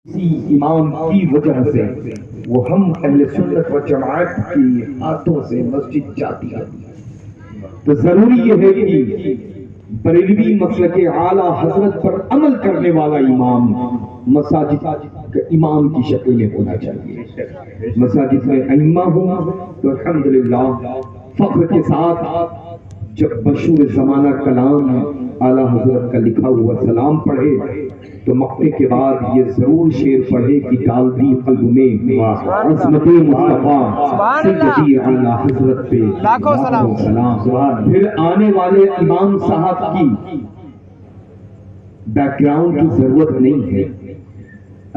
اسی امام کی وجہ سے وہ ہم اہل سنت و جماعت کے ہاتھوں سے مسجد جاتی ہے. تو ضروری یہ ہے کہ بریلوی مسلک اعلیٰ حضرت پر عمل کرنے والا امام مساجد کا امام کی شکل میں ہونا چاہیے. مساجد میں ائمہ ہوں تو الحمدللہ فخر کے ساتھ جب مشہور زمانہ کلام اعلیٰ حضرت کا لکھا ہوا سلام پڑھے تو مقطع کے بعد یہ ضرور شعر پڑھے کہ ڈال دی قلب میں عظمت مصطفیٰ سیدی اعلیٰ حضرت پہ لاکھوں سلام. پھر آنے والے امام صاحب کی بیک گراؤنڈ کی ضرورت نہیں ہے.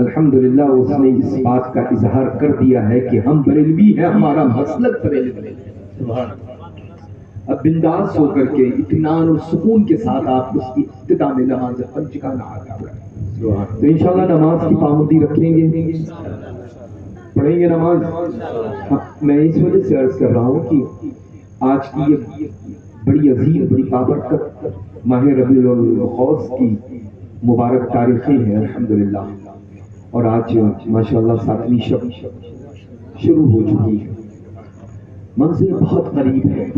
الحمدللہ اس نے اس بات کا اظہار کر دیا ہے کہ ہم بریلوی ہیں, ہمارا مسلک بریلوی ہے. اب بنداس ہو کر کے اطمینان اور سکون کے ساتھ آپ اس کی ابتدا میں نماز فجر کا ادا کریں. تو انشاءاللہ نماز کی پابندی رکھیں گے, پڑھیں گے نماز. میں اس وجہ سے عرض کر رہا ہوں کہ آج کی یہ بڑی عظیم بڑی بابرکت ماہ ربیع الاوّل کی مبارک تاریخیں ہیں الحمدللہ, اور آج ماشاءاللہ 7ویں شب شروع ہو چکی ہے. منزل بہت قریب ہے,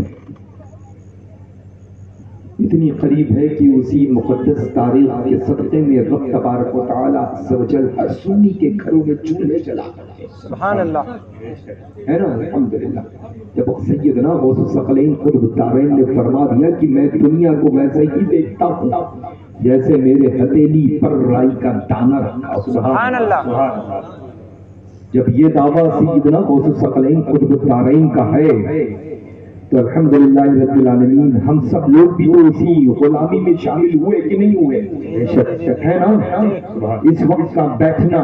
اتنی قریب ہے کہ اسی مقدس تاریخ کے صدقے میں رب تبارک و تعالی عز و جل ہر سنی کے گھروں میں چولہے جلا کرتے ہیں. سبحان اللہ ہے نا الحمدللہ. جب سیدنا غوث الثقلین قطب الدارین نے فرما دیا کہ میں دنیا کو ویسے ہی دیکھتا ہوں جیسے میرے ہتھیلی پر رائی کا دانہ رکھا. سبحان اللہ. جب یہ دعویٰ سیدنا غوث الثقلین قطب الدارین کا ہے تو الحمدللہ رب العالمین ہم سب لوگ بھی تو اسی غلامی میں شامل ہوئے کہ نہیں ہوئے؟ ہے نا. اس وقت کا بیٹھنا,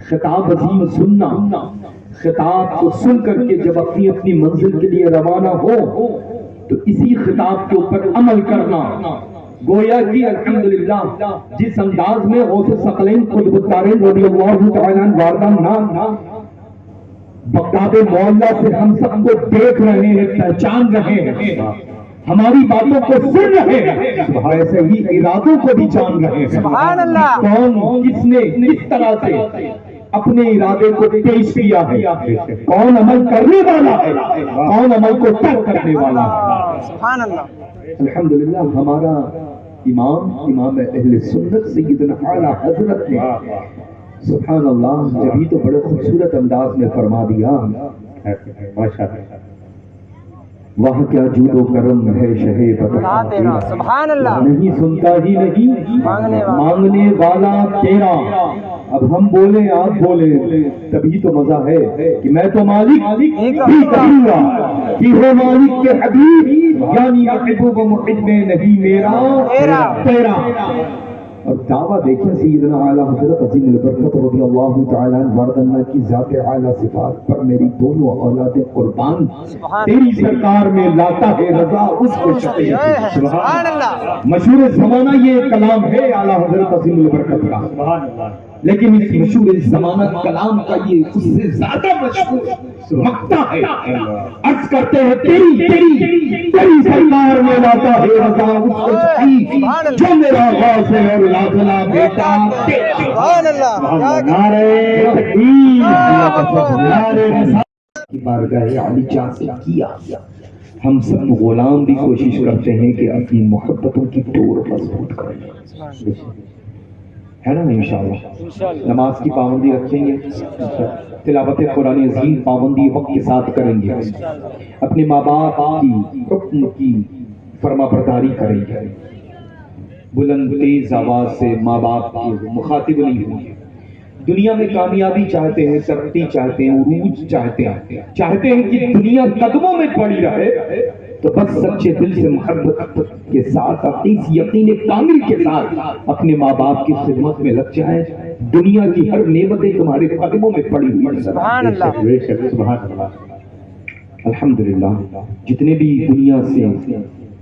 خطاب عظیم سننا, خطاب کو سن کر کے جب اپنی اپنی منزل کے لیے روانہ ہو تو اسی خطاب کے اوپر عمل کرنا. گویا کہ الحمدللہ جس انداز میں غوث الثقلین قطب الدارین رضی اللہ تعالی عنہ واردان بغداد معلیٰ سے ہم سب کو دیکھ رہے ہیں, پہچان رہے ہیں, ہماری باتوں کو سن رہے ہیں, ایسے ہی ارادوں کو بھی جان رہے ہیں. سبحان اللہ. کون کس نے کس طرح سے اپنے ارادے کو پیش کیا ہے, کون عمل کرنے والا ہے, کون عمل کو ترک کرنے والا ہے. سبحان اللہ. الحمدللہ ہمارا امام اہل سنت سیدنا اعلیٰ حضرت نے سبحان اللہ جبھی تو بڑے خوبصورت انداز میں فرما دیا وہاں کیا جود و کرم ہے شہ بتا تیرا. سبحان اللہ. نہیں سنتا ہی نہیں مانگنے والا تیرا. اب ہم بولیں آپ بولیں تبھی تو مزہ ہے کہ میں تو مالک بھی کہوں گا کہ ہو مالک کے حبیب یعنی محبوب و محب میں نہیں میرا تیرا. اور دعویٰ دیکھیں سیدنا اعلیٰ حضرت عظیم البرکت رضی اللہ تعالیٰ عنہ وردنہ کی ذات اعلیٰ صفات پر میری دونوں اولاد قربان تیری سرکار میں لاتا ہے رضا اس کو شکریہ. سبحان اللہ. مشہور زمانہ یہ کلام ہے اعلیٰ حضرت عظیم البرکت کا, لیکن اس مشہور زمانہ کلام کا یہ اس سے زیادہ مشہور مقطع ہے. عرض کرتے ہیں تیری سرکار میں لاتا ہے رضا اس کو شکریہ جو میرا غوث ہے اور لاکھلا بیٹا. سبحان اللہ. نعرہ تکبیر, نعرہ رسالت کی بارگاہ علی جاں سے کیا. ہم سب غلام بھی کوشش کرتے ہیں کہ اپنی محبتوں کی ڈور مضبوط کریں, ہے نا انشاءاللہ. نماز کی پابندی رکھیں گے, تلاوت قرآن عظیم پابندی وقت کے ساتھ کریں گے, اپنے ماں باپ کی حکم کی فرما برداری کریں گے, بلند تیز آواز سے ماں باپ کی مخاطب نہیں ہوں گے. دنیا میں کامیابی چاہتے ہیں, ترقی چاہتے ہیں, عروج چاہتے ہیں کہ دنیا قدموں میں پڑی رہے تو بس سچے دل سے محبت کے ساتھ یقین کامل کے ساتھ اپنے ماں باپ کی خدمت میں لگ جائیں. دنیا کی ہر نعمتیں تمہارے قدموں میں پڑی ہوئی. سبحان اللہ. الحمدللہ جتنے بھی دنیا سے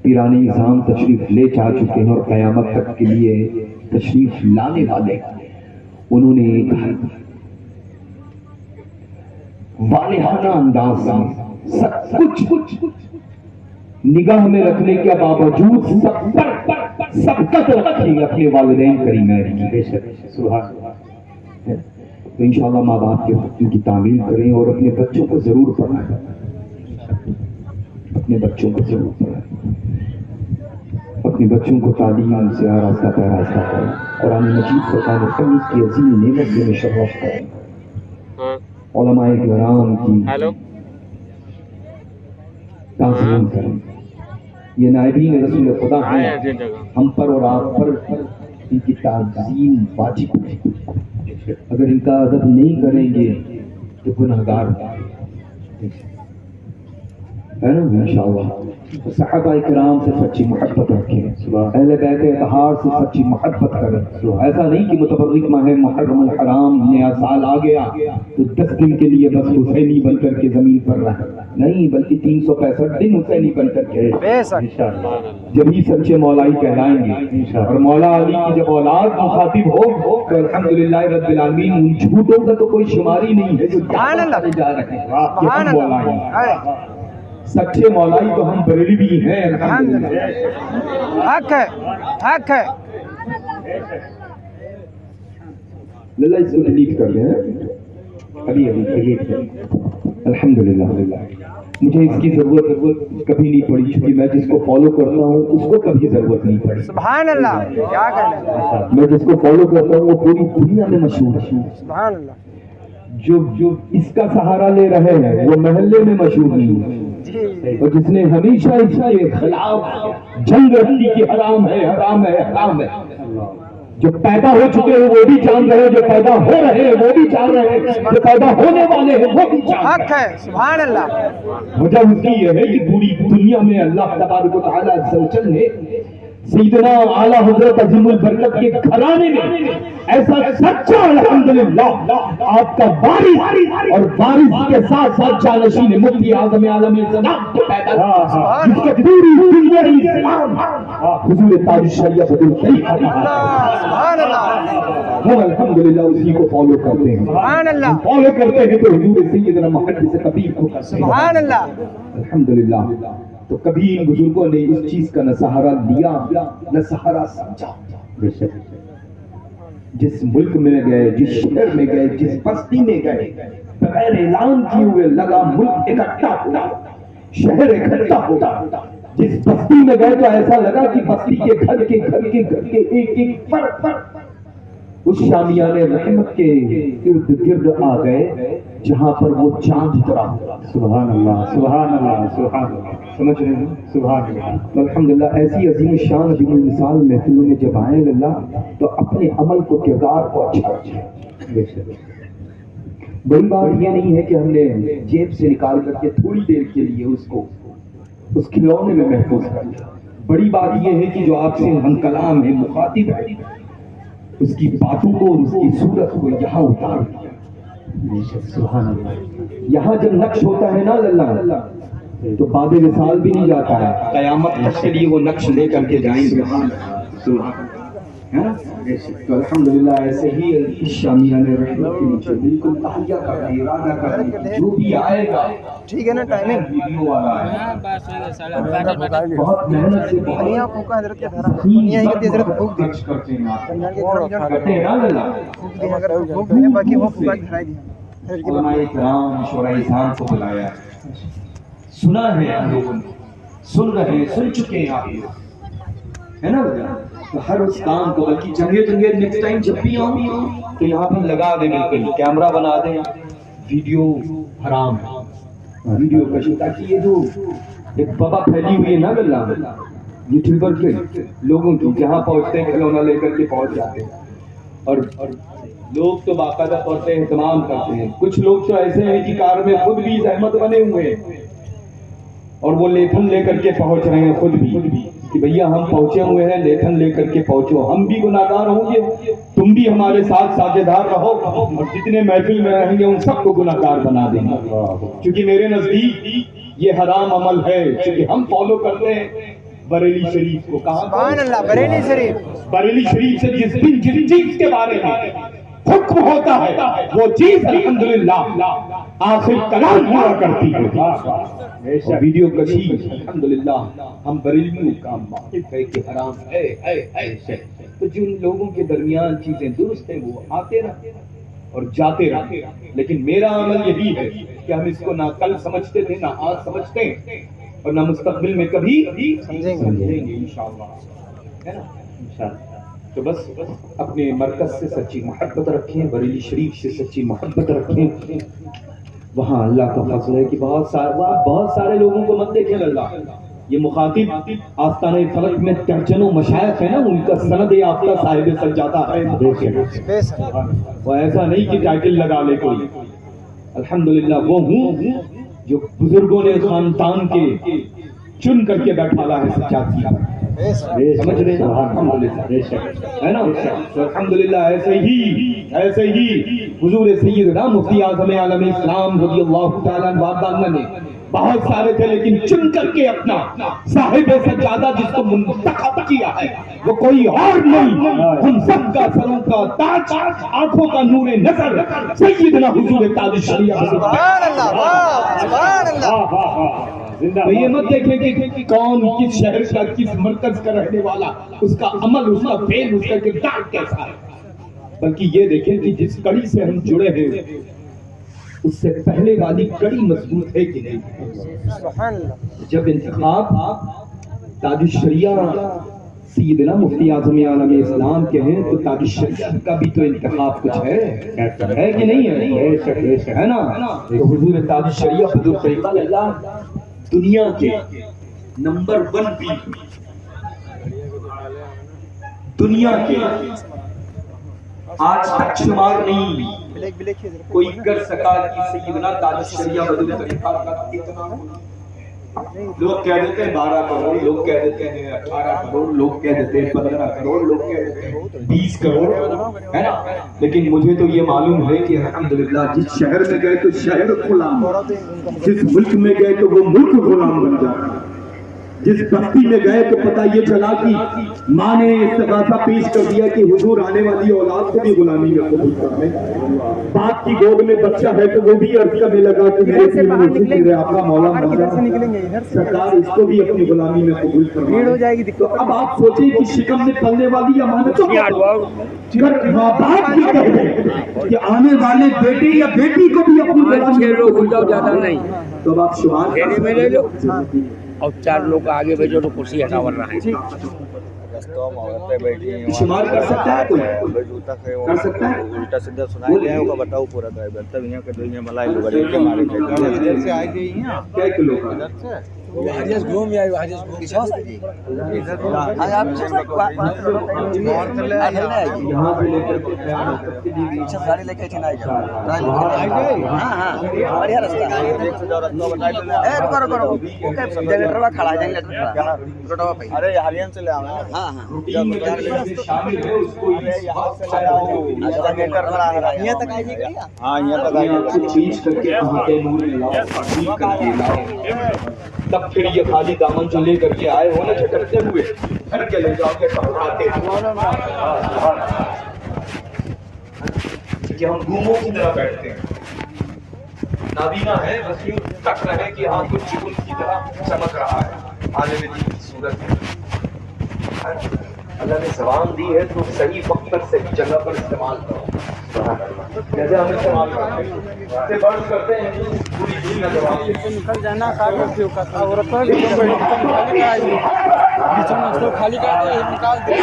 پیران نظام تشریف لے جا چکے ہیں اور قیامت تک کے لیے تشریف لانے والے, انہوں نے ایک والہانہ انداز سے سب کچھ نگاہ میں رکھنے کے باوجود سب پر سبقت رکھی اپنے والدین کریمین کی. تو انشاءاللہ ماں باپ کے حقوق کی تعمیل کریں اور اپنے بچوں کو ضرور پڑھائیں، اپنے بچوں کو ضرور پڑھائیں، اپنے بچوں کو تعلیم سے آراستہ پیراستہ کریں، قرآن مجید فرقان حمید کی عظیم نعمت سے مشرف کریں، علماء کرام کی تعظیم کریں۔ یہ نائبین رسول خدا ہیں، ہم پر اور آپ پر ان کی تعظیم واجب ہے، اگر ان کا ادب نہیں کریں گے تو گناہگار ہے نا۔ انشاءاللہ صحابہ کرام سے سچی محبت رکھیں، اہل بیت اطہار سے سچی محبت کریں۔ ایسا نہیں کہ متبرک ماہ محرم الحرام نیا سال آ گیا تو 10 دن کے لیے بس حسینی بن کر کے زمین پر رہے، نہیں بلکہ 365 دن حسینی بن کر کے جبھی سچے مولائی کہلائیں گے۔ اور مولا علی کی جب اولاد مخاطب ہو تو الحمدللہ رب العالمین ان جھوٹوں کا تو کوئی شماری نہیں ہے جو جا رہے ہیں کہ ہم مولائی ہیں۔ سچے مولائی تو ہم بریلی بھی ہیں الحمدللہ۔ حق ہے، حق ہے۔ للہ اس کو ڈیلیٹ کر دیں، ابھی ڈیلیٹ کر الحمدللہ۔ مجھے اس کی ضرورت کبھی نہیں پڑی، چونکہ میں جس کو فالو کرتا ہوں اس کو کبھی ضرورت نہیں پڑی۔ سبحان اللہ، کیا کہنا ہے۔ میں جس کو فالو کرتا ہوں وہ پوری دنیا میں مشہور ہے۔ سبحان اللہ۔ جو اس کا سہارا لے رہے ہیں وہ محلے میں مشہور نہیں ہے، اور جس نے ہمیشہ اس کے خلاف جنگ رکھی کہ حرام ہے حرام ہے حرام ہے، جو پیدا ہو چکے ہیں وہ بھی جان رہے ہیں، جو پیدا ہو رہے ہیں وہ بھی جان رہے ہیں، جو پیدا ہونے والے ہیں وہ بھی جان رہے ہیں۔ حق ہے، سبحان اللہ۔ وجہ اس کی یہ ہے کہ پوری دنیا میں اللہ تبارک و تعالیٰ عز و جل نے سیدنا اعلیٰ حضرت عظیم البرکت کے گھرانے میں ایسا سچا الحمدللہ آپ کا وارث اور وارث کے ساتھ ساتھ جانشین مفتی اعظم عالم اسلام کو پیدا کیا، جس کے پوری دنیا اسلام حضور تاج الشریعہ بدر الطریقہ سبحان اللہ، ہم الحمدللہ اسی کو فالو کرتے ہیں۔ سبحان اللہ، فالو کرتے ہیں تو حضور سیدنا محدث کبیر کو کرتے ہیں سبحان اللہ۔ الحمدللہ۔ تو کبھی ان بزرگوں نے اس چیز کا نہ سہارا لیا نہ سہارا سمجھا۔ جس ملک میں گئے، جس شہر میں گئے، جس بستی میں گئے، بغیر اعلان کیے ہوئے لگا ملک اکٹھا ہوا، شہر اکٹھا ہوا۔ جس بستی میں گئے تو ایسا لگا کہ بستی کے گھر کے ایک ایک پر اس شامیان رحمت کے ارد گرد آ گئے جہاں پر وہ چاند اترا ہوا۔ سبحان اللہ، سبحان اللہ، سبحان اللہ۔ سمجھ رہے ہیں؟ سبحان اللہ۔ تو الحمدللہ ایسی عظیم شان عظیم مثال محفلوں میں جب آئیں اللہ تو اپنے عمل کو کردار کو اچھا رکھیں۔ بڑی بات یہ نہیں ہے کہ ہم نے جیب سے نکال کر کے تھوڑی دیر کے لیے اس کو اس کھلونے میں محفوظ کر لیا۔ بڑی بات یہ ہے کہ جو آپ سے ہم کلام ہے مخاطب ہے اس کی باتوں کو اور اس کی صورت کو یہاں اتار دیا۔ سبحان اللہ۔ یہاں جب نقش ہوتا ہے نا اللہ تو باب وصال بھی نہیں جاتا ہے، قیامت تک کے لیے وہ نقش لے کر کے جائیں گے۔ تو الحمدللہ ایسے ہی اس شامیان رحمت کے نیچے بالکل تحیہ کر رہے ہیں، ارادہ کر رہے ہیں جو بھی آئے گا ٹھیک ہے نا، ٹائمنگ ویڈیو والا ہے، بہت محنت سے دنیا پھونکا حضرت کے دھرا دنیا ہی حضرت پھونک دی خرچ کرتے ہیں آپ کلیان کے دھرا جان کرتے ہیں نا اللہ۔ پھونک دی اگر پھونک دی باقی وہ پھونکا کے دھرائی دی۔ علماء کرام شورا اذان کو بلایا، سنا ہے ہم لوگوں نے، سن رہے ہیں، سن چکے ہیں آپ لوگ، ہے نا؟ تو ہر اس کام کو بلکہ جنگے نیکسٹ ٹائم جب بھی آؤں تو یہاں پر لگا دیں، بالکل کیمرہ بنا دیں، ویڈیو حرام ہے، ویڈیو کشی، تاکہ یہ جو ایک وبا پھیلی ہوئی ہے نا اللہ یوٹیوبر کے لوگوں کی، جہاں پہنچتے ہیں کھلونا لے کر کے پہنچ جاتے ہیں، اور لوگ تو باقاعدہ طور پہ اہتمام کرتے ہیں۔ کچھ لوگ تو ایسے ہیں کہ کار میں خود بھی زحمت بنے ہوئے ہیں اور وہ لیتھن لے کر کے پہنچ رہے ہیں خود بھی کہ بھیا ہم پہنچے ہوئے ہیں، لیتھن لے کر کے پہنچو، ہم بھی گناہگار ہوں گے، تم بھی ہمارے ساتھ ساجھیدار رہو، اور جتنے محفل میں رہیں گے ان سب کو گناہگار بنا دیں گے، کیونکہ میرے نزدیک یہ حرام عمل ہے، کیونکہ ہم فالو کرتے ہیں بریلی شریف کو۔ کہاں؟ سبحان اللہ، بریلی شریف۔ بریلی شریف سے جس چیز کے بارے میں حکم ہوتا ہے وہ چیز الحمدللہ آخر کلام ہوا کرتی ہے۔ ویڈیو کشی الحمدللہ ہم بریلیوں کا موقف ہے کہ حرام ہے، تو جن لوگوں کے درمیان چیزیں درست ہیں وہ آتے رہتے ہیں، اور جاتے رہے. لیکن میرا عمل یہی ہے کہ ہم اس کو نہ کل سمجھتے تھے، نہ آج سمجھتے ہیں، اور نہ مستقبل میں کبھی سمجھیں گے انشاءاللہ، ہے نا انشاءاللہ. تو بس اپنے مرکز سے سچی محبت رکھیں، بریلی شریف سے سچی محبت رکھیں. وہاں اللہ کا فضل ہے کہ بہت سارے لوگوں کو مت دیکھیں اللہ. یہ مخاطب آستانہ فلک میں درجنوں مشائخ ہیں نا، ان کا سند یافتہ صاحب سجادہ ہے. وہ ایسا نہیں کہ ٹائٹل لگا لے کوئی. الحمدللہ وہ ہوں جو بزرگوں نے خاندان کے چن کر کے بیٹھالا ہے سجادگی. سمجھ رہے ہیں الحمدللہ، ہے نا. الحمدللہ ایسے ہی حضور سیدنا مفتی اعظم عالم اسلام رضی اللہ تعالیٰ عنہ نے بہت سارے تھے، لیکن چن کر کے اپنا صاحب سجادہ جس کو منتخب کیا ہے وہ کوئی اور نہیں، ہم سب کا سروں کا تاج، آنکھوں کا نور نظر سیدنا حضور تاج الشریعہ. سبحان اللہ، سبحان اللہ. تو یہ مت دیکھیں کہ کون کس شہر کا کس مرکز کا رہنے والا، اس کا عمل، اس کا فعل، اس کا کردار کیسا ہے، بلکہ یہ دیکھیں کہ جس کڑی سے ہم جڑے ہیں اس سے پہلے والی کڑی مضبوط ہے کہ نہیں. سبحان اللہ. جب انتخاب تاج الشریعہ سیدنا مفتی اعظم عالم اسلام کے ہیں تو تاج الشریعہ کا بھی تو انتخاب کچھ ہے کہ نہیں ہے نا. تو حضور تاج الشریعہ حضور طریقہ اللہ دنیا کے نمبر 1 بھی، دنیا کے آج تک شمار نہیں کوئی کر سکا کہ سیدنا تاج الشریعہ حضور طریقہ کا اتنا. لوگ کہہ دیتے ہیں 12 کروڑ، لوگ کہہ دیتے ہیں 18 کروڑ، لوگ کہہ دیتے ہیں 15 کروڑ، لوگ کہہ دیتے ہیں 20 کروڑ، ہے نا. لیکن مجھے تو یہ معلوم ہے کہ الحمدللہ جس شہر میں گئے تو شہر غلام، جس ملک میں گئے تو وہ ملک غلام بن جاتا، جس بستی میں گئے تو پتہ یہ چلا کہ ماں نے استغاثہ پیش کر دیا کہ حضور آنے والی اولاد کو بھی غلامی میں قبول کر لیں. باپ کی گود میں بچہ ہے تو وہ بھی عرض کرنے لگا کہ میرے آقا مولا سرکار اس کو بھی اپنی غلامی میں قبول کر لیں. تو اب آپ سوچیں کہ شکم میں پلنے والی امانتوں اگر ماں باپ کی کہہ دیں کہ آنے والے بیٹے یا بیٹی کو بھی اپنی غلامی میں، تو اب آپ شمار اور 4 لوگ آگے بھیجو تو کرسی ہٹا ور رہا ہے. شمار کر سکتا ہے کوئی؟ کر سکتا ہے؟ الٹا سیدھا سنائی دیا ہوگا، بتاؤ پورا ڈرائیور تب یہاں کے دنیا ملائی لوگ بڑے کے مارے ادھر سے آئے گئی ہیں کیا کلو کا ادھر سے حاجز گھوم یا حاجز گھوم یہاں سے لے کر کے ارے ہریان سے لے آؤں تب پھر یہ خالی دامن جو لے کر کے آئے ہو نا جھٹکتے ہوئے گھر کے لے جاؤ گے ٹکراتے کہ ہم گھوموں کی طرح بیٹھتے ہیں. نابینا ہے بس یوں تک رہے کہ ہاں کچھ چکن کی طرح چمک رہا ہے عالم دین کی صورت میں. اللہ نے زبان دی ہے تو صحیح وقت پر صحیح جگہ پر استعمال کرو. جیسے ہم استعمال کرتے ہیں سے برس کرتے ہیں پوری دنیا جواب نکل جانا اور خالی کر دے نکال دے.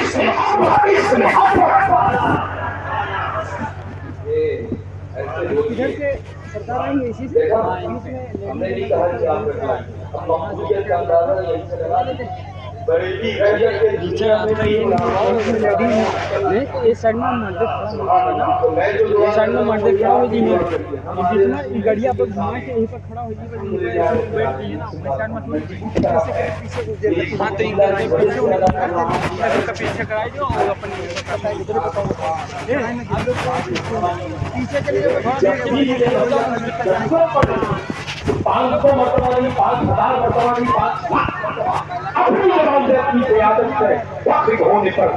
ادھر سے سرکار آئیں گے اسی سے ہم نے نہیں کہا کہ آپ مقبولیت کا اندازہ یہیں سے لگا لیتے ہیں. بریلی اس سائڈ میں مرد کھڑا ہو جی جتنا گاڑیاں پر گھما کے یہیں پر کھڑا ہو جی پیچھے کرائے جو پیچھے چلے 500 مرتبہ نہیں 5000 مرتبہ نہیں 5 لاکھ مرتبہ اپنی زبان سے اپنی قیادت سے واقف ہونے پر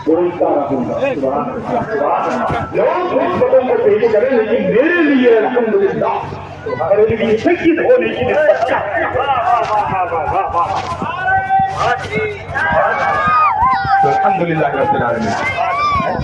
بولتا رہوں گا. لوگ نسبتوں کو پیش کریں لیکن میرے لیے الحمدللہ بریلوی سید ہونے کی نسبت الحمدللہ رب العالمین.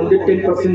110%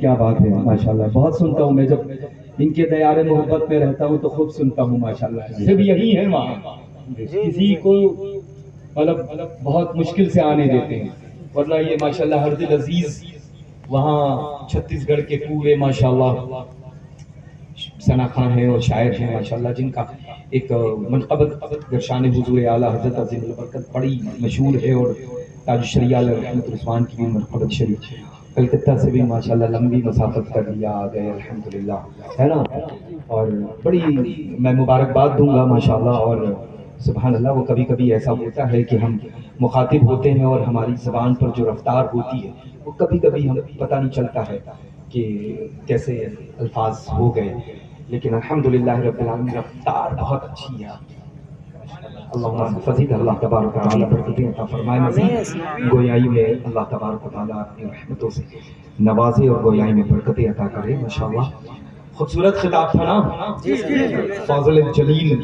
کیا بات ہے ماشاءاللہ. بہت سنتا ہوں میں، جب ان کے دیار محبت میں رہتا ہوں تو خوب سنتا ہوں ماشاءاللہ. صرف یہی ہے وہاں، کسی کو مطلب بہت مشکل سے آنے دیتے ہیں، ورنہ یہ ماشاءاللہ ہر دل عزیز وہاں چھتیس گڑھ کے پورے ماشاءاللہ ثنا خان ہیں اور شاعر ہیں ماشاءاللہ، جن کا ایک منقبت درشان حضور اعلیٰ حضرت عظیم البرکت بڑی مشہور ہے، اور تاج الشریعہ رحمت الرحمان کی بھی منقبت شریف. کلکتہ سے بھی ماشاءاللہ لمبی مسافت کر لیا آ گئے الحمدللہ، ہے نا. اور بڑی میں مبارکباد دوں گا ماشاءاللہ. اور سبحان اللہ، وہ کبھی کبھی ایسا ہوتا ہے کہ ہم مخاطب ہوتے ہیں اور ہماری زبان پر جو رفتار ہوتی ہے وہ کبھی کبھی ہم پتہ نہیں چلتا ہے کہ کیسے الفاظ ہو گئے، لیکن الحمدللہ رب العالمین رفتار بہت اچھی ہے. اللہم فضیل اللہ تبارک و تعالیٰ برکتیں عطا فرمائے، مزید گویائی میں اللہ تبارک و تعالیٰ اپنی رحمتوں سے نوازے اور گویائی میں برکتیں عطا کرے ماشاءاللہ. خوبصورت خطاب تھا نا فاضل جلیل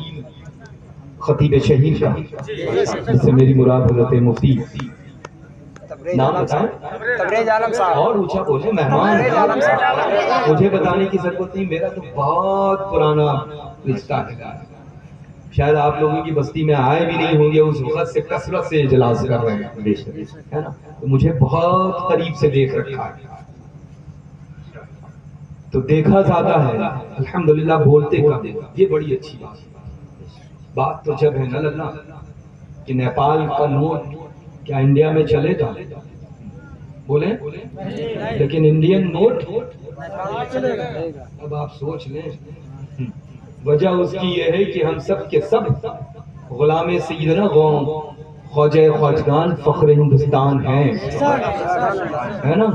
خطیب شہید کا، جس سے میری مراد حضرت مفتی نام بتائیں تبریز عالم صاحب. اور اونچا بولے مہمان. مجھے بتانے کی ضرورت نہیں، میرا تو بہت پرانا رشتہ ہے. شاید آپ لوگوں کی بستی میں آئے بھی نہیں ہوں گے، اس وقت سے کثرت سے اجلاس کر رہے ہیں، ہے نا. تو مجھے بہت قریب سے دیکھ رکھا ہے، تو دیکھا زیادہ ہے الحمدللہ، بولتے کم. یہ بڑی اچھی بات تو جب ہے نا لگنا کہ نیپال کا نوٹ کیا انڈیا میں چلے گا؟ بولیں، لیکن انڈین نوٹ اب آپ سوچ لیں. وجہ اس کی یہ ہے کہ ہم سب کے سب غلام سیدنا قوم خواجہ خواجگان فخر ہندوستان ہیں، ہے نا.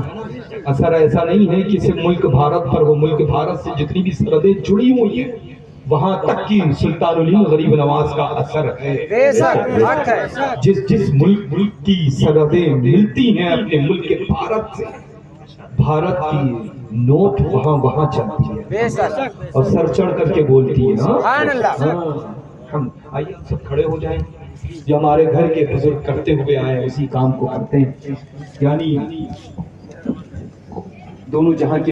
اثر ایسا نہیں ہے کہ صرف ملک بھارت پر ہو، ملک بھارت سے جتنی بھی سرحدیں جڑی ہوئی ہیں وہاں تک کی سلطان الہند غریب نواز کا اثر ہے. جس ملک کی سرحدیں ملتی ہیں اپنے ملک بھارت سے، بھارت کی نوٹ وہاں چلتی ہے اور سر چڑھ کر کے بولتی ہے. ہم آئیے سب کھڑے ہو جائیں، جو ہمارے گھر کے بزرگ کرتے ہوئے آئے اسی کام کو کرتے ہیں، یعنی دونوں جہاں کے